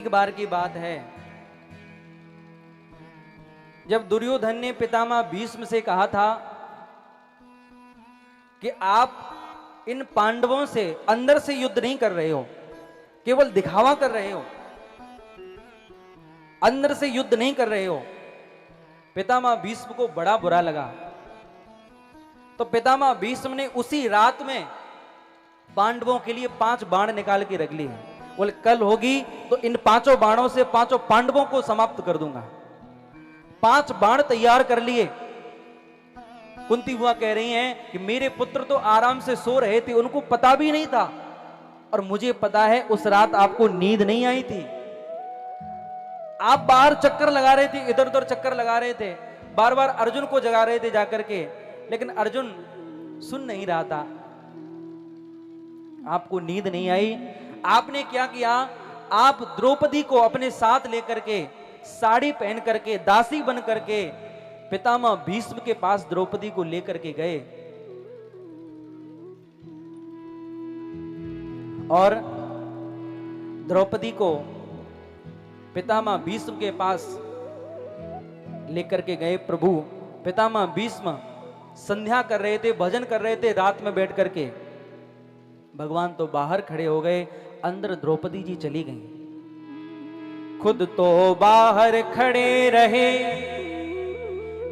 एक बार की बात है, जब दुर्योधन ने पितामह भीष्म से कहा था कि आप इन पांडवों से अंदर से युद्ध नहीं कर रहे हो, केवल दिखावा कर रहे हो, अंदर से युद्ध नहीं कर रहे हो। पितामह भीष्म को बड़ा बुरा लगा। तो पितामह भीष्म ने उसी रात में पांडवों के लिए 5 बाण निकाल के रख लिए। बोले कल होगी तो इन 5 बाणों से 5 पांडवों को समाप्त कर दूंगा। 5 बाण तैयार कर लिए। कुंती हुआ कह रही हैं कि मेरे पुत्र तो आराम से सो रहे थे, उनको पता भी नहीं था, और मुझे पता है उस रात आपको नींद नहीं आई थी। आप बाहर चक्कर लगा रहे थे, इधर उधर चक्कर लगा रहे थे, बार बार अर्जुन को जगा रहे थे जाकर के, लेकिन अर्जुन सुन नहीं रहा था। आपको नींद नहीं आई। आपने क्या किया, आप द्रौपदी को अपने साथ लेकर के, साड़ी पहन करके, दासी बन करके पितामह भीष्म के पास द्रौपदी को लेकर के गए और द्रौपदी को पितामह भीष्म के पास लेकर के गए। प्रभु पितामह भीष्म संध्या कर रहे थे, भजन कर रहे थे रात में बैठ करके। भगवान तो बाहर खड़े हो गए, अंदर द्रौपदी जी चली गई। खुद तो बाहर खड़े रहे,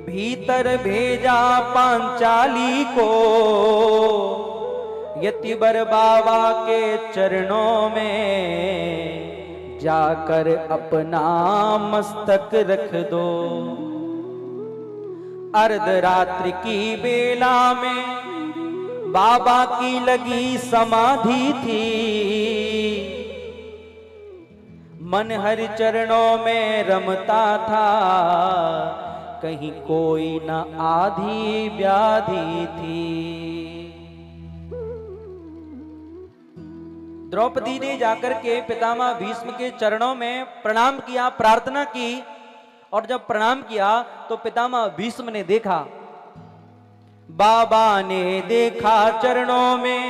भीतर भेजा पांचाली को, यतिवर बाबा के चरणों में जाकर अपना मस्तक रख दो। अर्धरात्रि की बेला में बाबा की लगी समाधि थी, मन हरि चरणों में रमता था, कहीं कोई न आधी व्याधि थी। द्रौपदी ने जाकर के पितामह भीष्म के चरणों में प्रणाम किया, प्रार्थना की, और जब प्रणाम किया तो पितामह भीष्म ने देखा, बाबा ने देखा चरणों में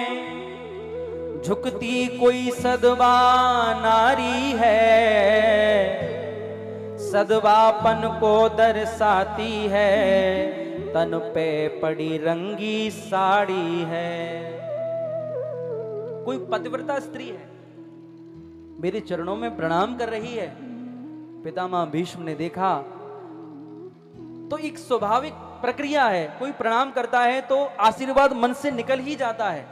झुकती कोई सदवा नारी है, सदवापन को दर्शाती है, तन पे पड़ी रंगी साड़ी है। कोई पतिव्रता स्त्री है, मेरे चरणों में प्रणाम कर रही है। पितामह भीष्म ने देखा तो एक स्वाभाविक प्रक्रिया है, कोई प्रणाम करता है तो आशीर्वाद मन से निकल ही जाता है।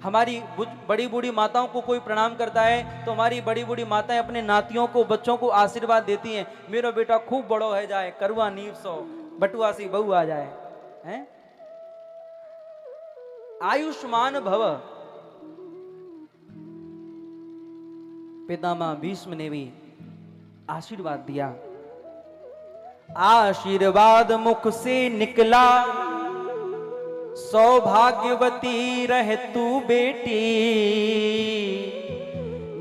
हमारी बड़ी बूढ़ी माताओं को कोई प्रणाम करता है तो हमारी बड़ी बूढ़ी माताएं अपने नातियों को, बच्चों को आशीर्वाद देती हैं, मेरा बेटा खूब बड़ो है जाए, करुआ नीव सो, बटुआ सी बहू आ जाए, हैं? आयुष्मान भव। पितामह भीष्म ने भी आशीर्वाद दिया। आशीर्वाद मुख से निकला, सौभाग्यवती रह तू बेटी,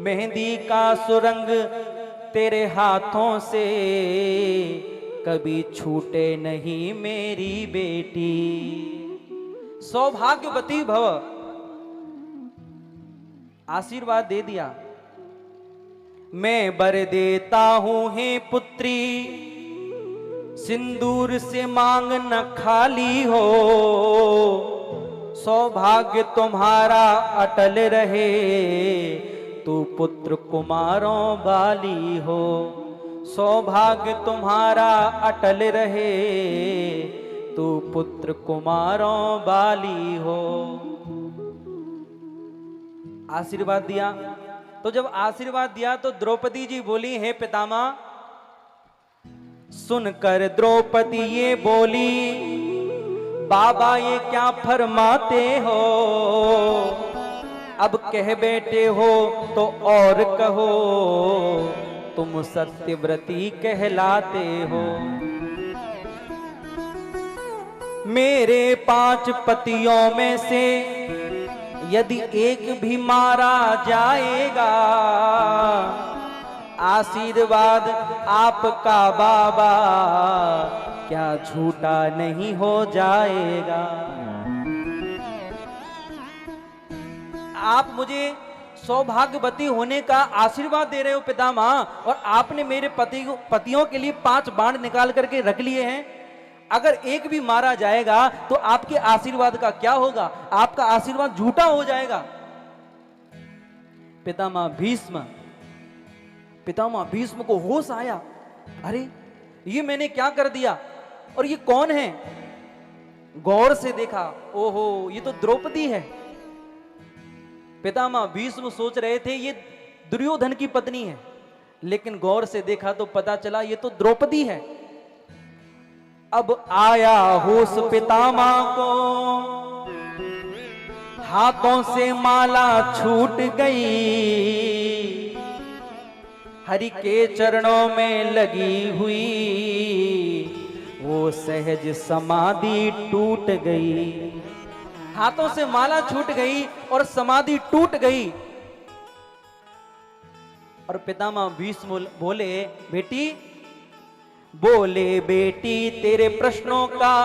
मेहंदी का सुरंग तेरे हाथों से कभी छूटे नहीं मेरी बेटी। सौभाग्यवती भव, आशीर्वाद दे दिया। मैं बर देता हूं हे पुत्री, सिंदूर से मांग न खाली हो, सौभाग्य तुम्हारा अटल रहे, तू पुत्र कुमारों वाली हो। सौभाग्य तुम्हारा अटल रहे, तू पुत्र कुमारों वाली हो। आशीर्वाद दिया। तो जब आशीर्वाद दिया तो द्रौपदी जी बोली, हे पितामह। सुनकर द्रौपदी ये बोली, बाबा ये क्या फरमाते हो, अब कह बैठे हो तो और कहो, तुम सत्यव्रती कहलाते हो। मेरे 5 पतियों में से यदि एक भी मारा जाएगा, आशीर्वाद आपका बाबा क्या झूठा नहीं हो जाएगा। आप मुझे सौभाग्यवती होने का आशीर्वाद दे रहे हो पितामह, और आपने मेरे पतियों के लिए 5 बाण निकाल करके रख लिए हैं। अगर एक भी मारा जाएगा तो आपके आशीर्वाद का क्या होगा? आपका आशीर्वाद झूठा हो जाएगा। पितामह भीष्म को होश आया, अरे ये मैंने क्या कर दिया, और ये कौन है? गौर से देखा, ओहो ये तो द्रौपदी है। पितामह भीष्म सोच रहे थे ये दुर्योधन की पत्नी है, लेकिन गौर से देखा तो पता चला ये तो द्रौपदी है। अब आया होश पितामह को, हाथों से माला छूट गई, हरि के चरणों में लगी हुई वो सहज समाधि टूट गई। हाथों से माला छूट गई और समाधि टूट गई। और पितामह भीष्म बोले, बेटी तेरे प्रश्नों का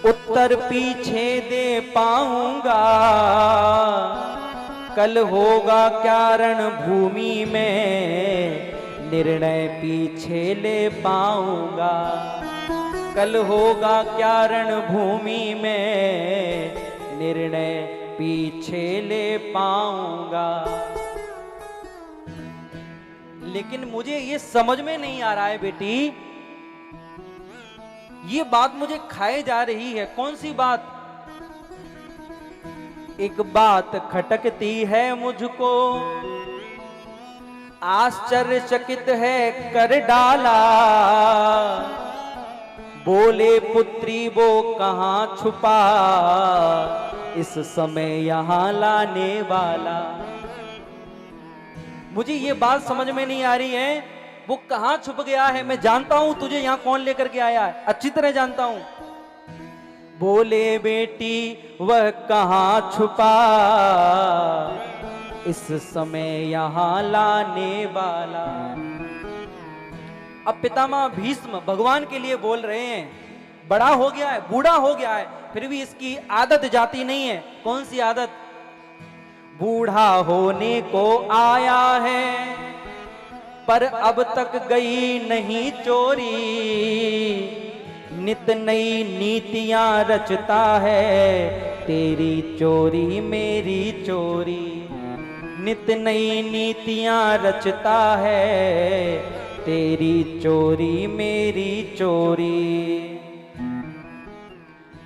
उत्तर पीछे दे पाऊंगा, कल होगा क्या रणभूमि में निर्णय पीछे ले पाऊंगा, कल होगा क्या रणभूमि में निर्णय पीछे ले पाऊंगा। लेकिन मुझे ये समझ में नहीं आ रहा है बेटी, ये बात मुझे खाए जा रही है। कौन सी बात? एक बात खटकती है मुझको, आश्चर्यचकित है कर डाला, बोले पुत्री वो कहां छुपा, इस समय यहां लाने वाला। मुझे ये बात समझ में नहीं आ रही है, वो कहां छुप गया है। मैं जानता हूं तुझे यहां कौन लेकर के आया है, अच्छी तरह जानता हूं। बोले बेटी वह कहां छुपा, इस समय यहां लाने वाला। अब पितामह भीष्म भगवान के लिए बोल रहे हैं, बड़ा हो गया है, बूढ़ा हो गया है, फिर भी इसकी आदत जाती नहीं है। कौन सी आदत? बूढ़ा होने को आया है पर अब तक गई नहीं चोरी, नित नई नीतियां रचता है, तेरी चोरी मेरी चोरी, नित नई नीतियां रचता है, तेरी चोरी मेरी चोरी।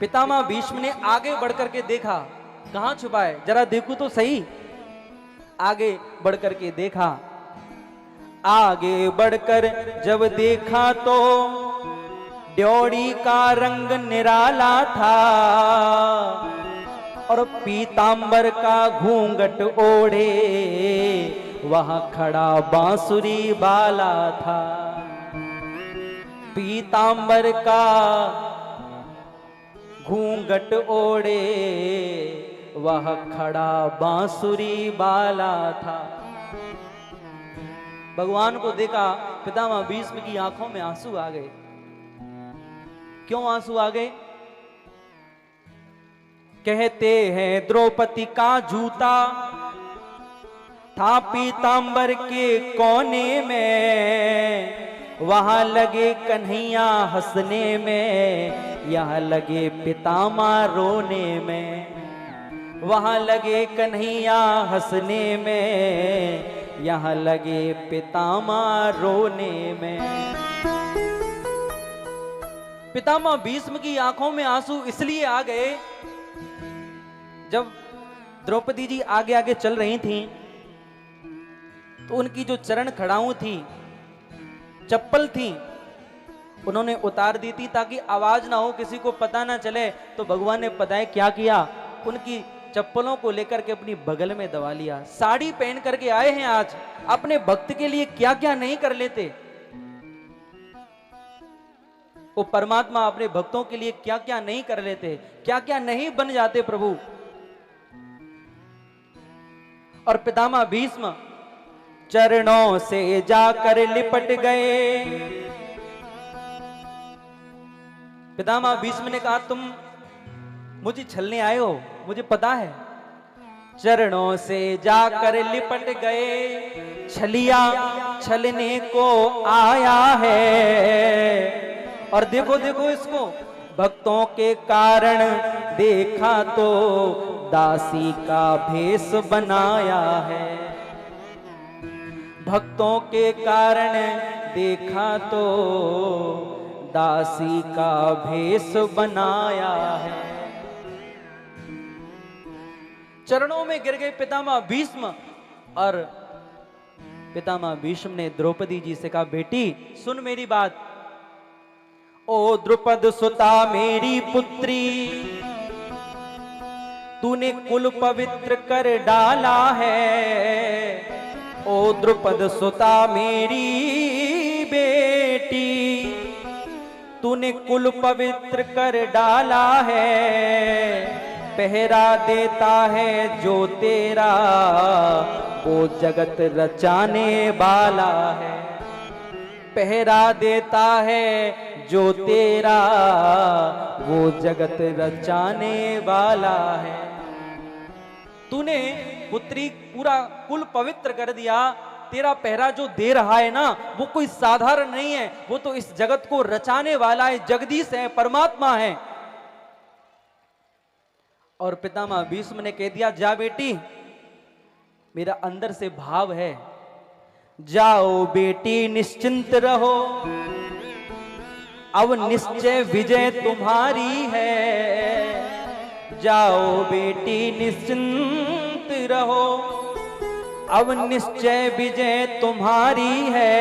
पितामह भीष्म ने आगे बढ़कर के देखा, कहां छुपा है, जरा देखो तो सही। आगे बढ़कर के देखा, आगे बढ़कर जब देखा तो ड्योढ़ी का रंग निराला था, और पीतांबर का घूंघट ओढ़े वहां खड़ा बांसुरी वाला था। पीतांबर का घूंघट ओढ़े वह खड़ा बांसुरी वाला था। भगवान को देखा, पितामह भीष्म की आंखों में आंसू आ गए। क्यों आंसू आ गए? कहते हैं द्रौपदी का जूता था पीतांबर के कोने में, वहां लगे कन्हैया हंसने में, यहाँ लगे पितामह रोने में। वहां लगे कन्हैया हंसने में, यहाँ लगे पितामह रोने में। पितामह भीष्म की आंखों में आंसू इसलिए आ गए, जब द्रौपदी जी आगे आगे चल रही थीं, तो उनकी जो चरण खड़ाऊं थी, चप्पल थी, उन्होंने उतार दी थी ताकि आवाज ना हो, किसी को पता ना चले। तो भगवान ने पता है क्या किया, उनकी चप्पलों को लेकर के अपनी बगल में दबा लिया। साड़ी पहन करके आए हैं आज, अपने भक्त के लिए क्या क्या नहीं कर लेते। वो परमात्मा अपने भक्तों के लिए क्या क्या नहीं कर लेते, क्या क्या नहीं बन जाते प्रभु। और पितामह भीष्म चरणों से जाकर लिपट गए। पितामह भीष्म ने कहा, तुम मुझे छलने आए हो, मुझे पता है, चरणों से जाकर लिपट गए, छलिया छलने को आया है। और देखो देखो इसको, भक्तों के कारण देखा तो दासी का भेष बनाया है। भक्तों के कारण देखा तो दासी का भेष बनाया है। चरणों में गिर गए पितामह भीष्म, और पितामह भीष्म ने द्रौपदी जी से कहा, बेटी सुन मेरी बात। ओ द्रुपद सुता मेरी पुत्री, तूने कुल पवित्र कर डाला है। ओ द्रुपद सुता मेरी बेटी, तूने कुल पवित्र कर डाला है। पहरा देता है जो तेरा, वो जगत रचाने वाला है। पहरा देता है जो तेरा, वो जगत रचाने वाला है। तूने पुत्री पूरा कुल पवित्र कर दिया। तेरा पहरा जो दे रहा है ना, वो कोई साधारण नहीं है, वो तो इस जगत को रचाने वाला है, जगदीश है, परमात्मा है। और पितामह भीष्म ने कह दिया, जा बेटी, मेरा अंदर से भाव है, जाओ बेटी निश्चिंत रहो, अब निश्चय विजय तुम्हारी है। जाओ बेटी निश्चिंत रहो, अब निश्चय विजय तुम्हारी है।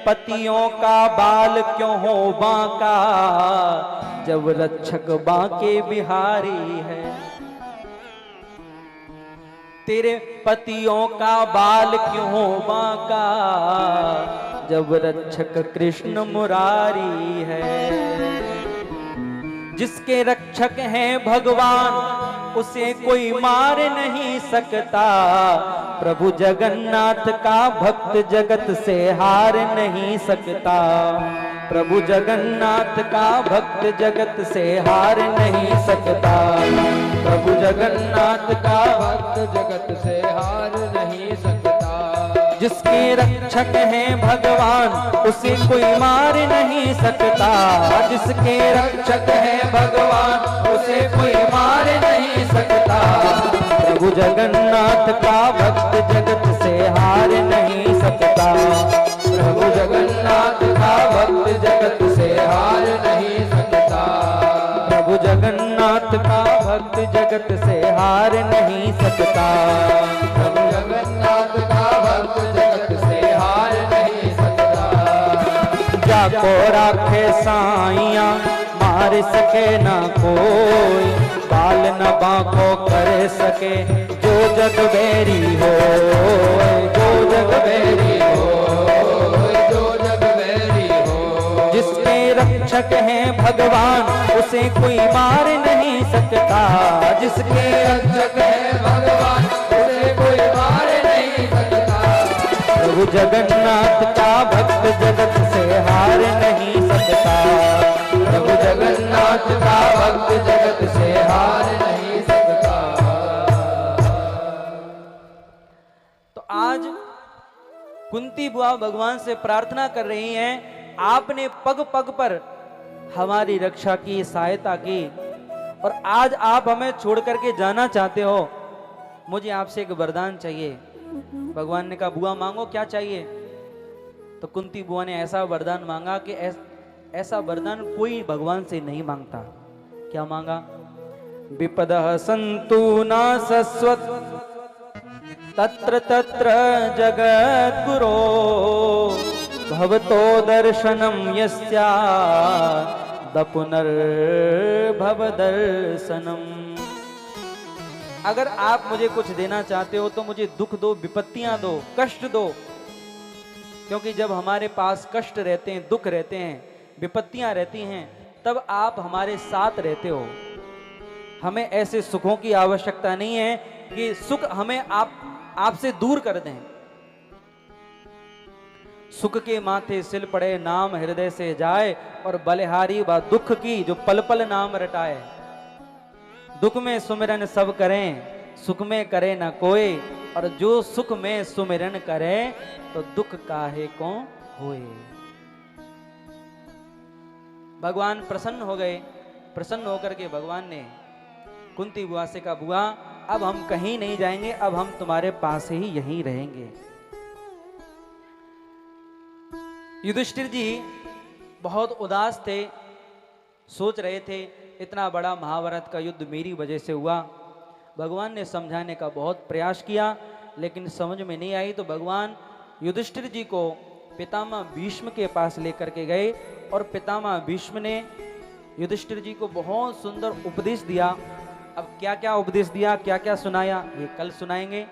पतियों का बाल क्यों हो बांका, जब रक्षक बांके बिहारी है। तेरे पतियों का बाल क्यों हो बांका, जब रक्षक कृष्ण मुरारी है। जिसके रक्षक हैं भगवान, उसे कोई मार नहीं सकता। प्रभु जगन्नाथ का भक्त जगत से हार नहीं सकता। प्रभु जगन्नाथ का भक्त जगत से हार नहीं सकता। प्रभु जगन्नाथ का भक्त जगत से हार नहीं सकता। जिसके रक्षक हैं भगवान, उसे कोई मार नहीं सकता। जिसके रक्षक हैं भगवान, उसे कोई मार नहीं सकता। प्रभु जगन्नाथ का भक्त जगत से हार नहीं सकता। प्रभु जगन्नाथ का भक्त जगत से हार नहीं सकता। प्रभु जगन्नाथ का भक्त जगत से हार नहीं सकता। प्रभु जगन्नाथ का भक्त जगत से हार नहीं सकता। जाको राखे साइया, मार सके ना कोई, बाल न बांको कर सके जो जग बैरी हो। जो जग बैरी हो, जो जग बैरी हो। जिसके रक्षक हैं भगवान, उसे कोई मार नहीं सकता। जिसके रक्षक हैं भगवान, उसे कोई मार नहीं सकता। प्रभु जगन्नाथ का भक्त जगत से हार नहीं सकता। प्रभु जगन्नाथ का भक्त जगत से हार नहीं सकता। तो आज कुंती बुआ भगवान से प्रार्थना कर रही हैं, आपने पग पग पर हमारी रक्षा की, सहायता की, और आज आप हमें छोड़ करके जाना चाहते हो। मुझे आपसे एक वरदान चाहिए। भगवान ने कहा, बुआ मांगो क्या चाहिए। तो कुंती बुआ ने ऐसा वरदान मांगा कि ऐसा वरदान कोई भगवान से नहीं मांगता। क्या मांगा? विपदः सन्तु न शश्वत, तत्र तत्र जगद्गुरो, भवतो दर्शनम यस्यात् पुनर्भव दर्शनम। अगर आप मुझे कुछ देना चाहते हो तो मुझे दुख दो, विपत्तियां दो, कष्ट दो। क्योंकि जब हमारे पास कष्ट रहते हैं, दुख रहते हैं, विपत्तियां रहती हैं, तब आप हमारे साथ रहते हो। हमें ऐसे सुखों की आवश्यकता नहीं है कि सुख हमें आपसे दूर कर दें। सुख के माथे सिल पड़े, नाम हृदय से जाए, और बलिहारी व दुख की जो पल पल नाम रटाए। दुख में सुमिरन सब करें, सुख में करे न कोई, और जो सुख में सुमिरन करे तो दुख काहे को होए। भगवान प्रसन्न हो गए। प्रसन्न होकर के भगवान ने कुंती बुआ से कहा, बुआ अब हम कहीं नहीं जाएंगे, अब हम तुम्हारे पास ही यहीं रहेंगे। युधिष्ठिर जी बहुत उदास थे, सोच रहे थे इतना बड़ा महाभारत का युद्ध मेरी वजह से हुआ। भगवान ने समझाने का बहुत प्रयास किया लेकिन समझ में नहीं आई, तो भगवान युधिष्ठिर जी को पितामह भीष्म के पास लेकर के गए और पितामह भीष्म ने युधिष्ठिर जी को बहुत सुंदर उपदेश दिया। अब क्या क्या उपदेश दिया, क्या क्या सुनाया, ये कल सुनाएंगे।